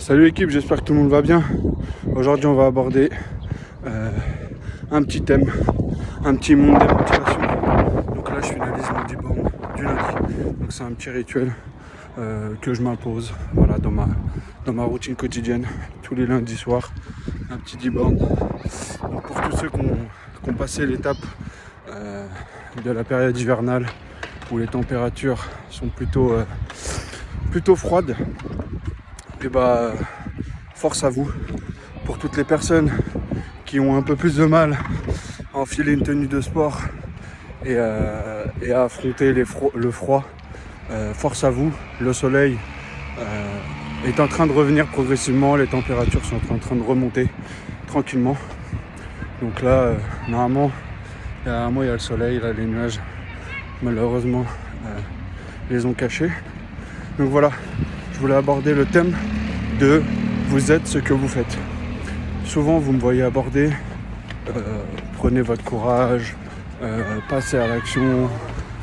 Salut l'équipe, j'espère que tout le monde va bien. Aujourd'hui on va aborder un petit thème, un petit monde des motivations. Donc là je finalise mon diplôme du lundi. Donc c'est un petit rituel que je m'impose voilà, dans ma routine quotidienne, tous les lundis soirs, un petit D-Born. Donc pour tous ceux qui ont passé l'étape de la période hivernale où les températures sont plutôt froides, et force à vous. Pour toutes les personnes qui ont un peu plus de mal à enfiler une tenue de sport et à affronter le froid, force à vous. Le soleil est en train de revenir progressivement, les températures sont en train de remonter tranquillement. Donc là, normalement, derrière moi il y a le soleil, là les nuages malheureusement les ont cachés. Donc voilà, je voulais aborder le thème de vous êtes ce que vous faites. Souvent vous me voyez aborder prenez votre courage, passez à l'action,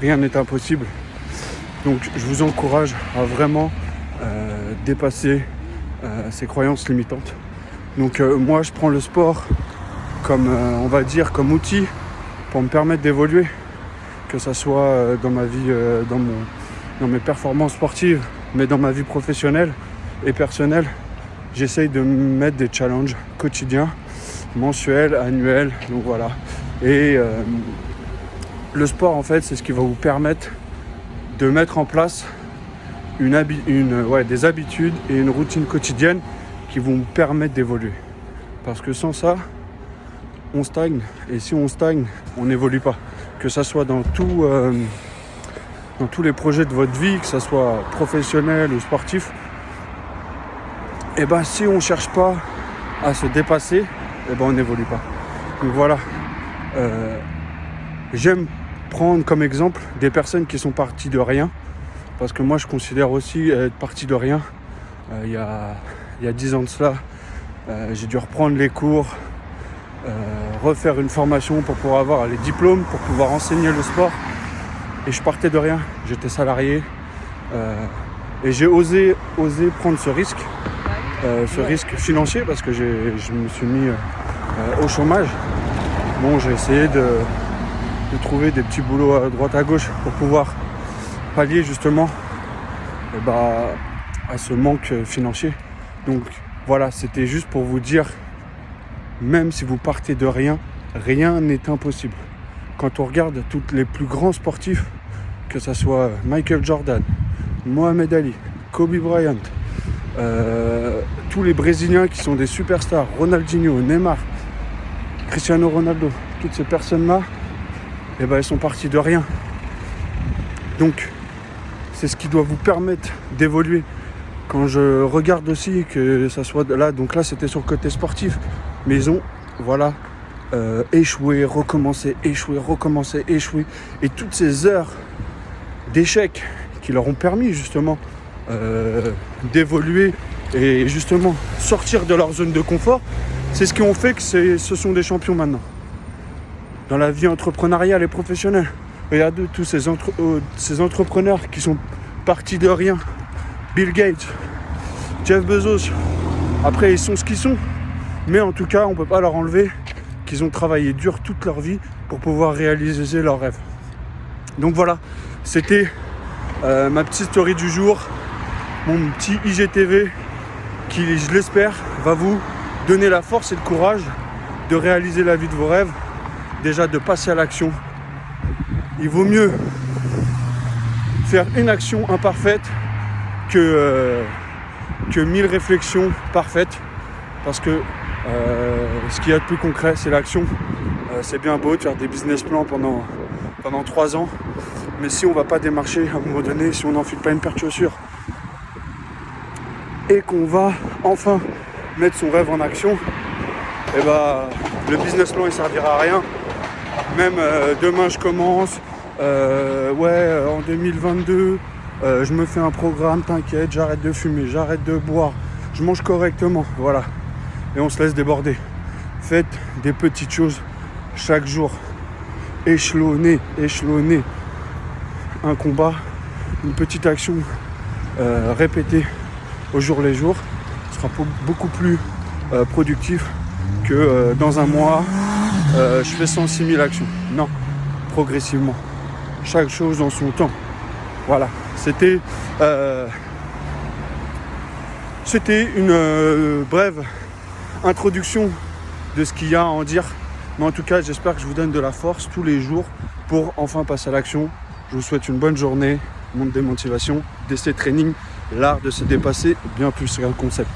rien n'est impossible. Donc je vous encourage à vraiment dépasser ces croyances limitantes. Donc moi je prends le sport comme on va dire comme outil pour me permettre d'évoluer, que ça soit dans ma vie, dans mes performances sportives, mais dans ma vie professionnelle et personnelle. J'essaye de me mettre des challenges quotidiens, mensuels, annuels, donc voilà. Et le sport en fait c'est ce qui va vous permettre de mettre en place des habitudes et une routine quotidienne qui vont vous permettre d'évoluer. Parce que sans ça, on stagne, et si on stagne, on n'évolue pas. Que ça soit dans tous les projets de votre vie, que ça soit professionnel ou sportif, et si on ne cherche pas à se dépasser, on n'évolue pas. Donc voilà, j'aime prendre comme exemple des personnes qui sont parties de rien, parce que moi je considère aussi être parti de rien. Il y a 10 ans de cela, j'ai dû reprendre les cours, refaire une formation pour pouvoir avoir les diplômes, pour pouvoir enseigner le sport. Et je partais de rien, j'étais salarié et j'ai osé prendre ce risque financier, parce que je me suis mis au chômage. Bon, j'ai essayé de trouver des petits boulots à droite à gauche pour pouvoir pallier justement à ce manque financier. Donc voilà, c'était juste pour vous dire, même si vous partez de rien, rien n'est impossible. Quand on regarde tous les plus grands sportifs, que ce soit Michael Jordan, Mohamed Ali, Kobe Bryant, tous les Brésiliens qui sont des superstars, Ronaldinho, Neymar, Cristiano Ronaldo, toutes ces personnes-là, elles sont parties de rien. Donc, c'est ce qui doit vous permettre d'évoluer. Quand je regarde aussi que ça soit là, donc là c'était sur le côté sportif, mais ils ont, échoué, recommencé, échoué. Et toutes ces heures d'échecs qui leur ont permis justement d'évoluer et justement sortir de leur zone de confort, c'est ce qui ont fait que ce sont des champions maintenant. Dans la vie entrepreneuriale et professionnelle, regardez tous ces entrepreneurs qui sont partis de rien. Bill Gates, Jeff Bezos, après ils sont ce qu'ils sont, mais en tout cas on ne peut pas leur enlever qu'ils ont travaillé dur toute leur vie pour pouvoir réaliser leurs rêves. Donc voilà, c'était ma petite story du jour, mon petit IGTV qui, je l'espère, va vous donner la force et le courage de réaliser la vie de vos rêves, déjà de passer à l'action. Il vaut mieux faire une action imparfaite que 1000 réflexions parfaites, parce que ce qu'il y a de plus concret, c'est l'action. C'est bien beau de faire des business plans pendant 3 ans, mais si on ne va pas démarcher à un moment donné, si on n'enfile pas une paire de chaussures et qu'on va enfin mettre son rêve en action, le business plan il servira à rien. Même demain je commence, en 2022 je me fais un programme, t'inquiète, j'arrête de fumer, j'arrête de boire, je mange correctement, voilà. Et on se laisse déborder. Faites des petites choses chaque jour. Échelonnez un combat, une petite action répétée au jour les jours. sera beaucoup plus productif que dans un mois, je fais 106 000 actions. Non, progressivement. Chaque chose en son temps. Voilà, c'était une brève introduction de ce qu'il y a à en dire. Mais en tout cas, j'espère que je vous donne de la force tous les jours pour enfin passer à l'action. Je vous souhaite une bonne journée, monde des motivations, DC Training, l'art de se dépasser, bien plus qu'un concept.